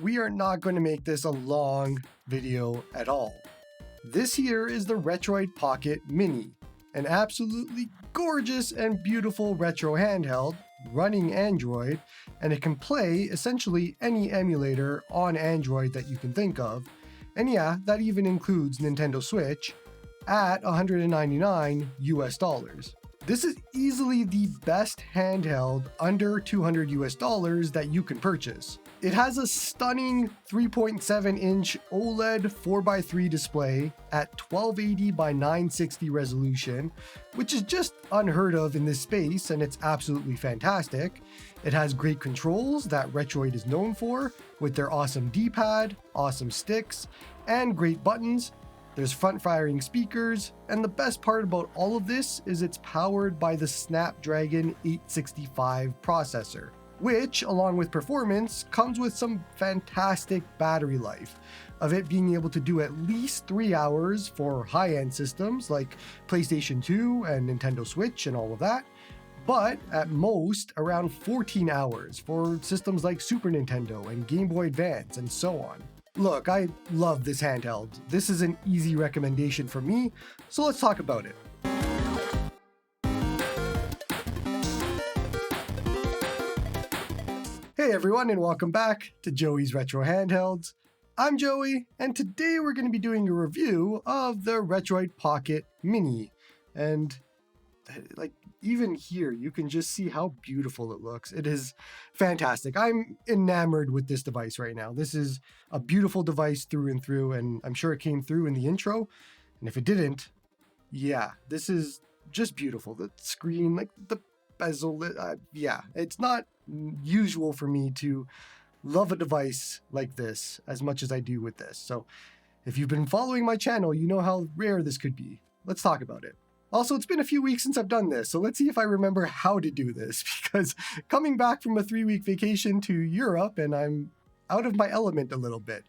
we are not going to make this a long video at all. This here is the Retroid Pocket Mini, an absolutely gorgeous and beautiful retro handheld running Android, and it can play essentially any emulator on Android that you can think of. And yeah, that even includes Nintendo Switch at $199 US. This is easily the best handheld under $200 that you can purchase. It has a stunning 3.7-inch OLED 4x3 display at 1280 by 960 resolution, which is just unheard of in this space, and it's absolutely fantastic. It has great controls that Retroid is known for, with their awesome D-pad, awesome sticks, and great buttons. There's front-firing speakers, and the best part about all of this is it's powered by the Snapdragon 865 processor, which, along with performance, comes with some fantastic battery life, of it being able to do at least 3 hours for high-end systems like PlayStation 2 and Nintendo Switch and all of that, but at most around 14 hours for systems like Super Nintendo and Game Boy Advance and so on. Look, I love this handheld. This is an easy recommendation for me, so let's talk about it. Hey everyone, and welcome back to Joey's Retro Handhelds. I'm Joey, and today we're going to be doing a review of the Retroid Pocket Mini. And even here, you can just see how beautiful it looks. It is fantastic. I'm enamored with this device right now. This is a beautiful device through and through, and I'm sure it came through in the intro. And if it didn't, yeah, this is just beautiful. The screen, like the bezel, yeah, it's not usual for me to love a device like this as much as I do with this. So if you've been following my channel, you know how rare this could be. Let's talk about it. Also, it's been a few weeks since I've done this, so let's see if I remember how to do this, because coming back from a 3-week vacation to Europe, and I'm out of my element a little bit.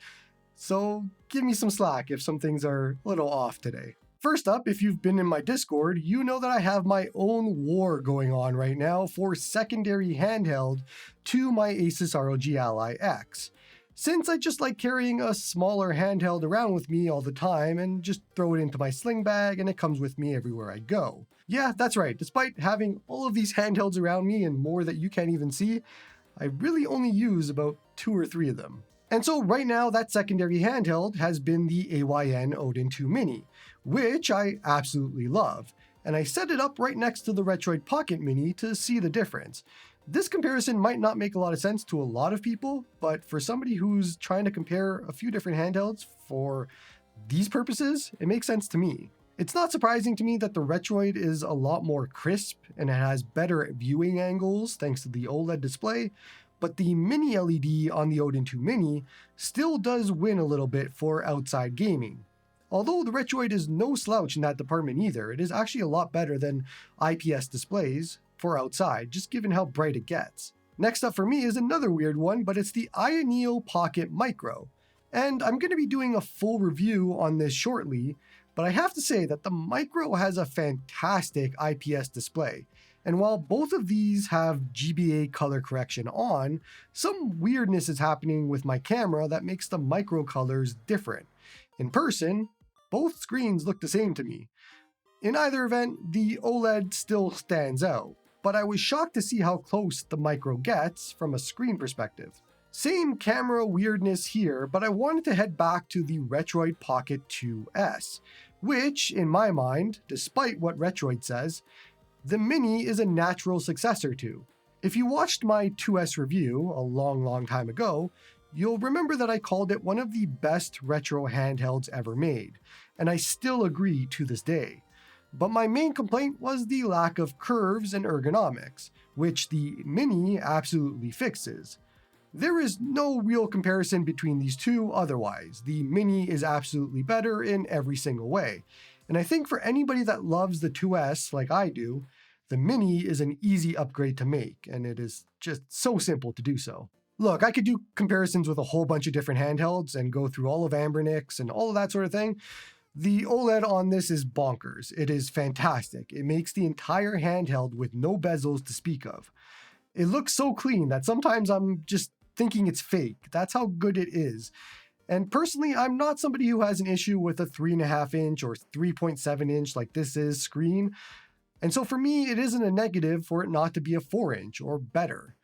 So give me some slack if some things are a little off today. First up, if you've been in my Discord, you know that I have my own war going on right now for secondary handheld to my Asus ROG Ally X. Since I just like carrying a smaller handheld around with me all the time and just throw it into my sling bag and it comes with me everywhere I go. Yeah, that's right. Despite having all of these handhelds around me and more that you can't even see, I really only use about 2 or 3 of them. And so right now that secondary handheld has been the AYN Odin 2 Mini, which I absolutely love. And I set it up right next to the Retroid Pocket Mini to see the difference. This comparison might not make a lot of sense to a lot of people, but for somebody who's trying to compare a few different handhelds for these purposes, it makes sense to me. It's not surprising to me that the Retroid is a lot more crisp and it has better viewing angles thanks to the OLED display, but the mini LED on the Odin 2 Mini still does win a little bit for outside gaming. Although the Retroid is no slouch in that department either, it is actually a lot better than IPS displays for outside, just given how bright it gets. Next up for me is another weird one, but it's the Ioneo Pocket Micro. And I'm going to be doing a full review on this shortly, but I have to say that the Micro has a fantastic IPS display. And while both of these have GBA color correction on, some weirdness is happening with my camera that makes the Micro colors different. In person, both screens look the same to me. In either event, the OLED still stands out, but I was shocked to see how close the Micro gets from a screen perspective. Same camera weirdness here, but I wanted to head back to the Retroid Pocket 2S, which, in my mind, despite what Retroid says, the Mini is a natural successor to. If you watched my 2S review a long time ago, you'll remember that I called it one of the best retro handhelds ever made, and I still agree to this day. But my main complaint was the lack of curves and ergonomics, which the Mini absolutely fixes. There is no real comparison between these two otherwise. The Mini is absolutely better in every single way. And I think for anybody that loves the 2S like I do, the Mini is an easy upgrade to make, and it is just so simple to do so. Look, I could do comparisons with a whole bunch of different handhelds and go through all of Ambernics and all of that sort of thing. The OLED on this is bonkers. It is fantastic. It makes the entire handheld with no bezels to speak of. It looks so clean that sometimes I'm just thinking it's fake. That's how good it is. And personally, I'm not somebody who has an issue with a 3.5 inch or 3.7 inch like this is screen. And so for me, it isn't a negative for it not to be a 4 inch or better.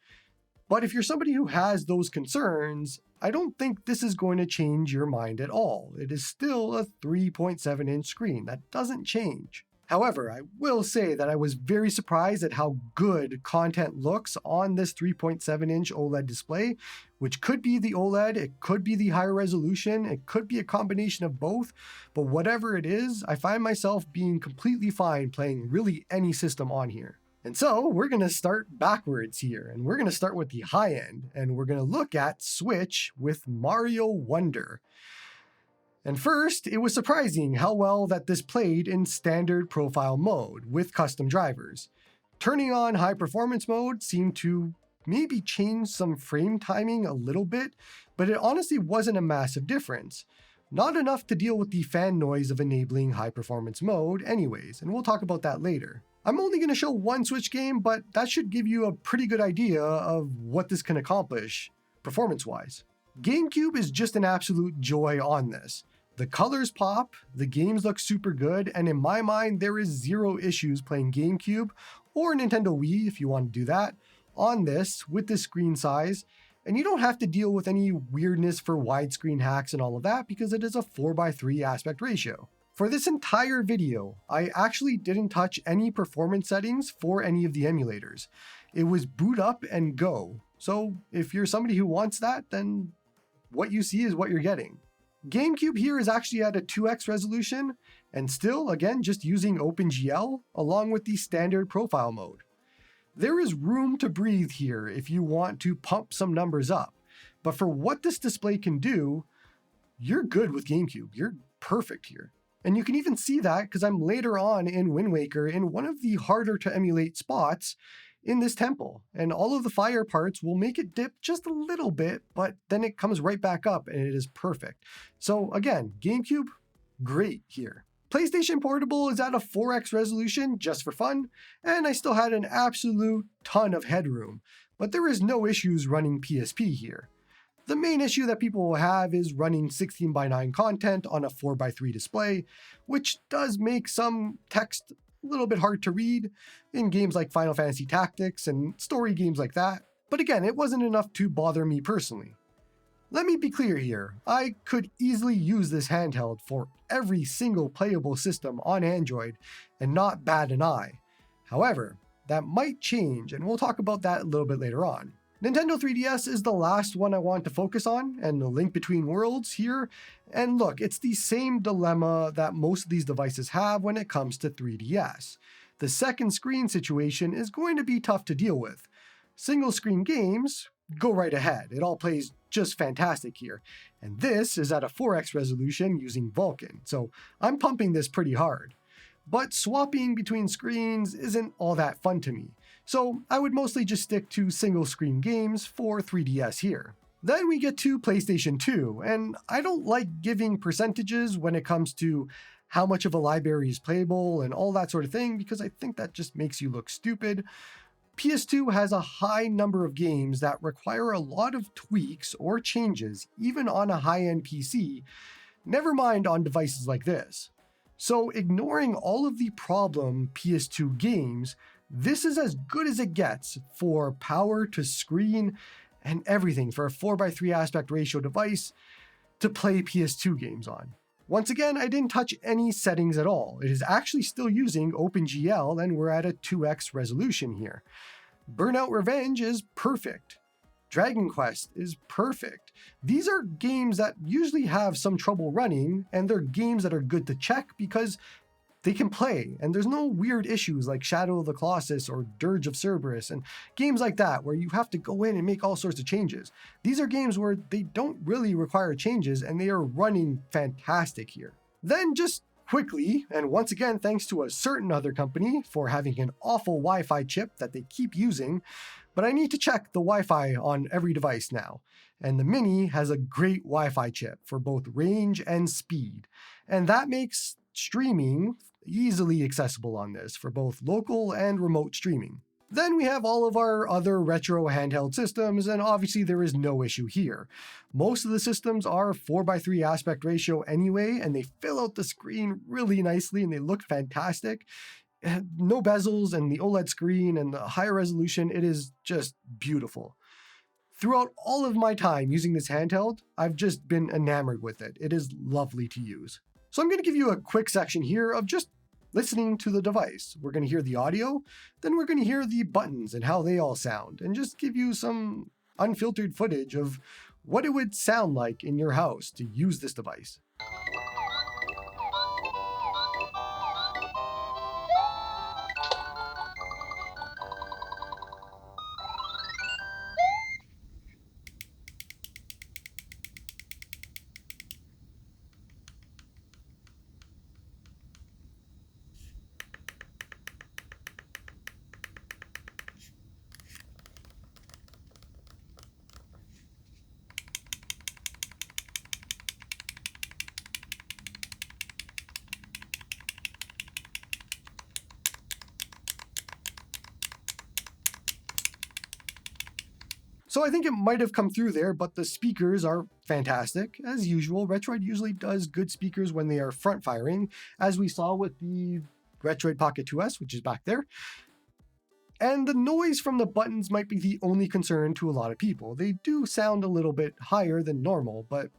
But if you're somebody who has those concerns, I don't think this is going to change your mind at all. It is still a 3.7 inch screen. That doesn't change. However, I will say that I was very surprised at how good content looks on this 3.7 inch OLED display, which could be the OLED, it could be the higher resolution, it could be a combination of both, but whatever it is, I find myself being completely fine playing really any system on here. And so we're going to start backwards here, and we're going to start with the high end, and we're going to look at Switch with Mario Wonder. And first, it was surprising how well that this played in standard profile mode with custom drivers. Turning on high performance mode seemed to maybe change some frame timing a little bit, but it honestly wasn't a massive difference. Not enough to deal with the fan noise of enabling high performance mode anyways, and we'll talk about that later. I'm only going to show one Switch game, but that should give you a pretty good idea of what this can accomplish performance-wise. GameCube is just an absolute joy on this. The colors pop, the games look super good, and in my mind, there is zero issues playing GameCube or Nintendo Wii, if you want to do that, on this with this screen size. And you don't have to deal with any weirdness for widescreen hacks and all of that because it is a 4:3 aspect ratio. For this entire video, I actually didn't touch any performance settings for any of the emulators. It was boot up and go. So if you're somebody who wants that, then what you see is what you're getting. GameCube here is actually at a 2x resolution, and still, again, just using OpenGL along with the standard profile mode. There is room to breathe here if you want to pump some numbers up, but for what this display can do, you're good with GameCube. You're perfect here. And you can even see that because I'm later on in Wind Waker in one of the harder to emulate spots in this temple, and all of the fire parts will make it dip just a little bit, but then it comes right back up and it is perfect. So again, GameCube, great here. PlayStation Portable is at a 4x resolution just for fun, and I still had an absolute ton of headroom, but there is no issues running PSP here. The main issue that people will have is running 16:9 content on a 4:3 display, which does make some text a little bit hard to read in games like Final Fantasy Tactics and story games like that. But again, it wasn't enough to bother me personally. Let me be clear here, I could easily use this handheld for every single playable system on Android and not bat an eye. However, that might change, and we'll talk about that a little bit later on. Nintendo 3DS is the last one I want to focus on, and the Link Between Worlds here. And look, it's the same dilemma that most of these devices have when it comes to 3DS. The second screen situation is going to be tough to deal with. Single screen games, go right ahead. It all plays just fantastic here. And this is at a 4x resolution using Vulkan, so I'm pumping this pretty hard. But swapping between screens isn't all that fun to me. So I would mostly just stick to single screen games for 3DS here. Then we get to PlayStation 2, and I don't like giving percentages when it comes to how much of a library is playable and all that sort of thing, because I think that just makes you look stupid. PS2 has a high number of games that require a lot of tweaks or changes, even on a high-end PC, never mind on devices like this. So ignoring all of the problem PS2 games, this is as good as it gets for power to screen and everything for a 4:3 aspect ratio device to play PS2 games on. Once again, I didn't touch any settings at all. It is actually still using OpenGL, and we're at a 2x resolution here. Burnout Revenge is perfect. Dragon Quest is perfect. These are games that usually have some trouble running, and they're games that are good to check because they can play, and there's no weird issues like Shadow of the Colossus or Dirge of Cerberus and games like that where you have to go in and make all sorts of changes. These are games where they don't really require changes and they are running fantastic here. Then just quickly, and once again thanks to a certain other company for having an awful Wi-Fi chip that they keep using, but I need to check the Wi-Fi on every device now. And the Mini has a great Wi-Fi chip for both range and speed, and that makes streaming easily accessible on this for both local and remote streaming. Then we have all of our other retro handheld systems, and obviously there is no issue here. Most of the systems are 4:3 aspect ratio anyway, and they fill out the screen really nicely and they look fantastic. No bezels and the OLED screen and the higher resolution, it is just beautiful. Throughout all of my time using this handheld, I've just been enamored with it. It is lovely to use. So I'm going to give you a quick section here of just listening to the device. We're going to hear the audio, then we're going to hear the buttons and how they all sound, and just give you some unfiltered footage of what it would sound like in your house to use this device. So I think it might have come through there, but the speakers are fantastic. As usual, Retroid usually does good speakers when they are front firing, as we saw with the Retroid Pocket 2S, which is back there. And the noise from the buttons might be the only concern to a lot of people. They do sound a little bit higher than normal, but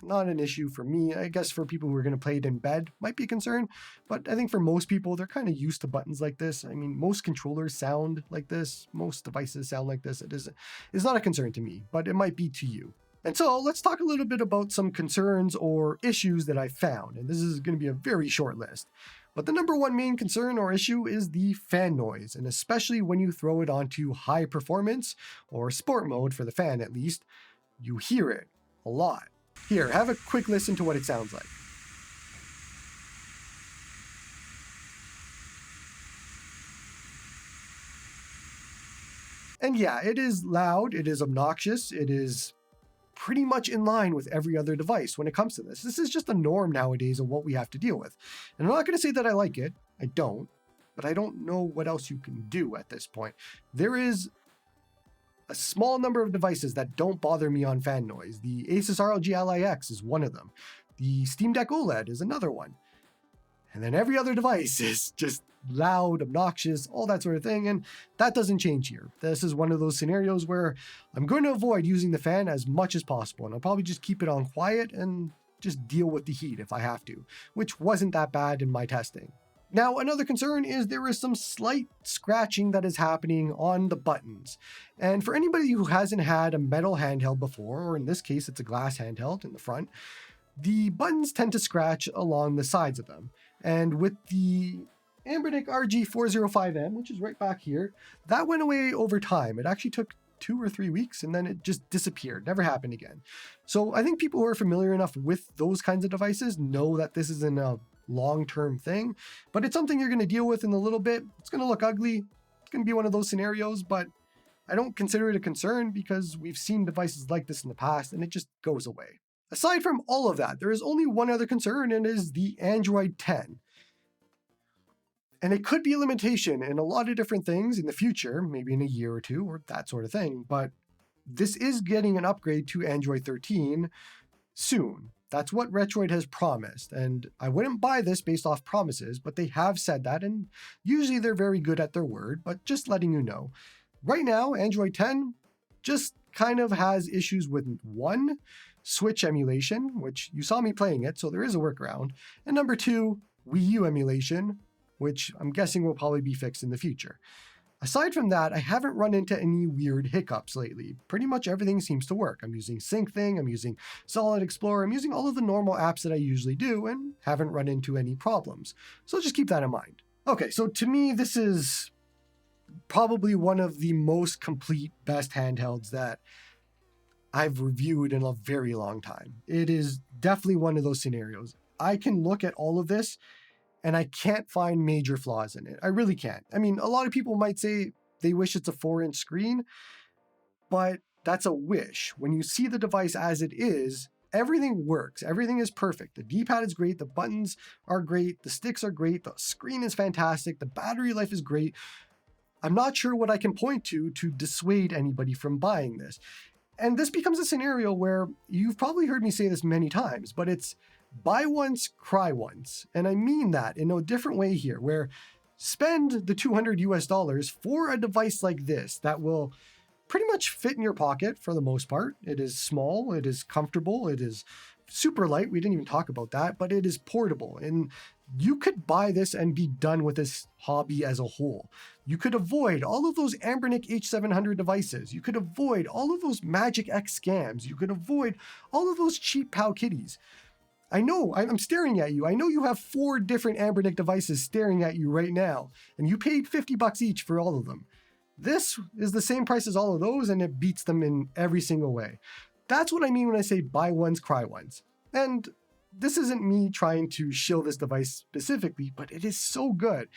not an issue for me. I guess for people who are going to play it in bed might be a concern, but I think for most people, they're kind of used to buttons like this. I mean, most controllers sound like this. Most devices sound like this. It's not a concern to me, but it might be to you. And so let's talk a little bit about some concerns or issues that I found. And this is going to be a very short list. But the number one main concern or issue is the fan noise, and especially when you throw it onto high performance or sport mode for the fan at least, you hear it a lot. Here, have a quick listen to what it sounds like. And yeah, it is loud, it is obnoxious, it is pretty much in line with every other device when it comes to this. This is just the norm nowadays of what we have to deal with. And I'm not going to say that I like it, I don't, but I don't know what else you can do at this point. There is a small number of devices that don't bother me on fan noise. The Asus ROG Ally X is one of them. The Steam Deck OLED is another one. And then every other device is just loud, obnoxious, all that sort of thing. And that doesn't change here. This is one of those scenarios where I'm going to avoid using the fan as much as possible. And I'll probably just keep it on quiet and just deal with the heat if I have to, which wasn't that bad in my testing. Now, another concern is there is some slight scratching that is happening on the buttons. And for anybody who hasn't had a metal handheld before, or in this case, it's a glass handheld in the front, the buttons tend to scratch along the sides of them. And with the Anbernic RG405M, which is right back here, that went away over time. It actually took 2 or 3 weeks and then it just disappeared, never happened again. So I think people who are familiar enough with those kinds of devices know that this isn't a long-term thing, but it's something you're going to deal with in a little bit. It's going to look ugly. It's going to be one of those scenarios, but I don't consider it a concern because we've seen devices like this in the past and it just goes away. Aside from all of that, there is only one other concern, and it is the Android 10. And it could be a limitation in a lot of different things in the future, maybe in a year or two or that sort of thing, but this is getting an upgrade to Android 13 soon. That's what Retroid has promised, and I wouldn't buy this based off promises, but they have said that, and usually they're very good at their word, but just letting you know. Right now, Android 10 just kind of has issues with one, Switch emulation, which you saw me playing it, so there is a workaround, and number 2, Wii U emulation, which I'm guessing will probably be fixed in the future. Aside from that, I haven't run into any weird hiccups lately. Pretty much everything seems to work. I'm using SyncThing, I'm using Solid Explorer, I'm using all of the normal apps that I usually do and haven't run into any problems. So just keep that in mind. Okay, so to me, this is probably one of the most complete, best handhelds that I've reviewed in a very long time. It is definitely one of those scenarios. I can look at all of this and I can't find major flaws in it. I really can't. I mean, a lot of people might say they wish it's a 4-inch screen, but that's a wish. When you see the device as it is, everything works. Everything is perfect. The D-pad is great. The buttons are great. The sticks are great. The screen is fantastic. The battery life is great. I'm not sure what I can point to dissuade anybody from buying this. And this becomes a scenario where you've probably heard me say this many times, but it's buy once, cry once. And I mean that in a different way here, where spend the $200 for a device like this that will pretty much fit in your pocket for the most part. It is small, it is comfortable, it is super light. We didn't even talk about that, but it is portable. And you could buy this and be done with this hobby as a whole. You could avoid all of those Anbernic H700 devices. You could avoid all of those Magic X scams. You could avoid all of those cheap POW kitties. I know, I'm staring at you. I know you have 4 different Anbernic devices staring at you right now, and you paid $50 each for all of them. This is the same price as all of those, and it beats them in every single way. That's what I mean when I say buy once, cry once. And this isn't me trying to shill this device specifically, but it is so good.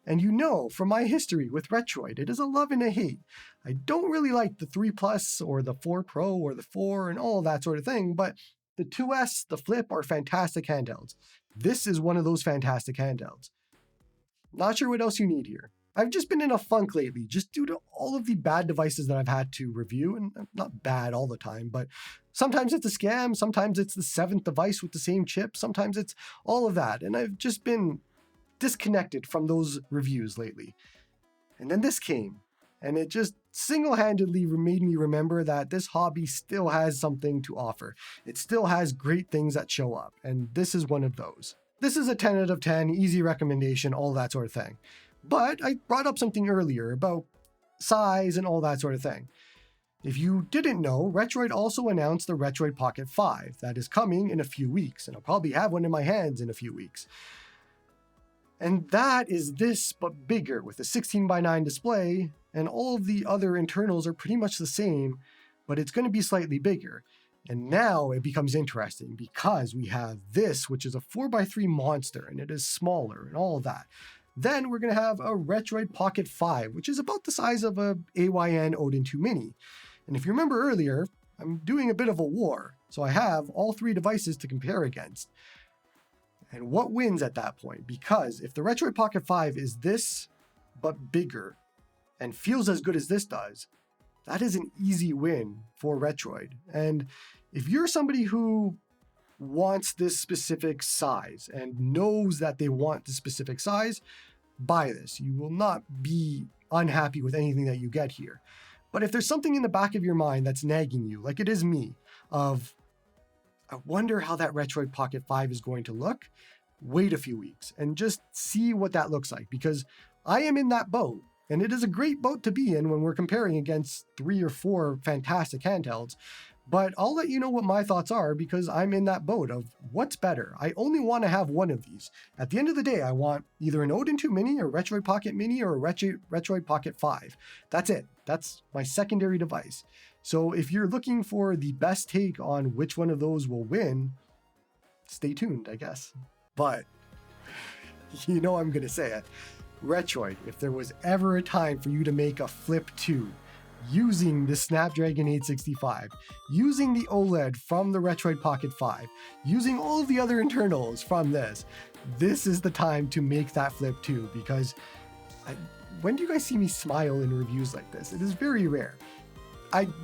And you know, from my history with Retroid, it is a love and a hate. I don't really like the 3 Plus or the 4 Pro or the 4 and all that sort of thing, but the 2S, the Flip are fantastic handhelds. This is one of those fantastic handhelds. Not sure what else you need here. I've just been in a funk lately, just due to all of the bad devices that I've had to review, and not bad all the time, but sometimes it's a scam, sometimes it's the 7th device with the same chip, sometimes it's all of that, and I've just been disconnected from those reviews lately. And then this came, and it just single-handedly made me remember that this hobby still has something to offer. It still has great things that show up, and this is one of those. This is a 10 out of 10, easy recommendation, all that sort of thing. But I brought up something earlier about size and all that sort of thing. If you didn't know, Retroid also announced the Retroid Pocket 5 that is coming in a few weeks, and I'll probably have one in my hands in a few weeks. And that is this, but bigger, with a 16:9 display, and all of the other internals are pretty much the same, but it's going to be slightly bigger. And now it becomes interesting because we have this, which is a 4x3 monster, and it is smaller and all of that. Then we're going to have a Retroid Pocket 5, which is about the size of a AYN Odin 2 Mini. And if you remember earlier, I'm doing a bit of a war, so I have all 3 devices to compare against. And what wins at that point? Because if the Retroid Pocket 5 is this, but bigger, and feels as good as this does, that is an easy win for Retroid. And if you're somebody who wants this specific size and knows that they want the specific size, buy this. You will not be unhappy with anything that you get here. But if there's something in the back of your mind that's nagging you, like it is me, of I wonder how that Retroid Pocket 5 is going to look, wait a few weeks and just see what that looks like, because I am in that boat. And it is a great boat to be in when we're comparing against 3 or 4 fantastic handhelds. But I'll let you know what my thoughts are, because I'm in that boat of what's better. I only want to have one of these. At the end of the day, I want either an Odin 2 Mini or Retroid Pocket Mini or a Retroid Pocket 5. That's it. That's my secondary device. So if you're looking for the best take on which one of those will win, stay tuned, I guess. But you know I'm going to say it. Retroid, if there was ever a time for you to make a Flip 2 using the Snapdragon 865, using the OLED from the Retroid Pocket 5, using all of the other internals from this is the time to make that Flip 2, because when do you guys see me smile in reviews like this? It is very rare.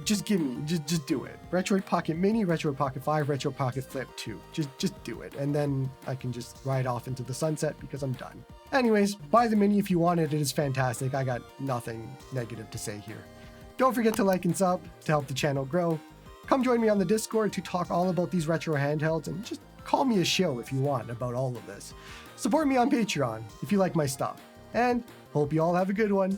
Just do it. Retroid Pocket Mini, Retroid Pocket 5, Retroid Pocket Flip 2. Just do it. And then I can just ride off into the sunset because I'm done. Anyways, buy the Mini if you want it. It is fantastic. I got nothing negative to say here. Don't forget to like and sub to help the channel grow. Come join me on the Discord to talk all about these retro handhelds, and just call me a shill if you want about all of this. Support me on Patreon if you like my stuff. And hope you all have a good one.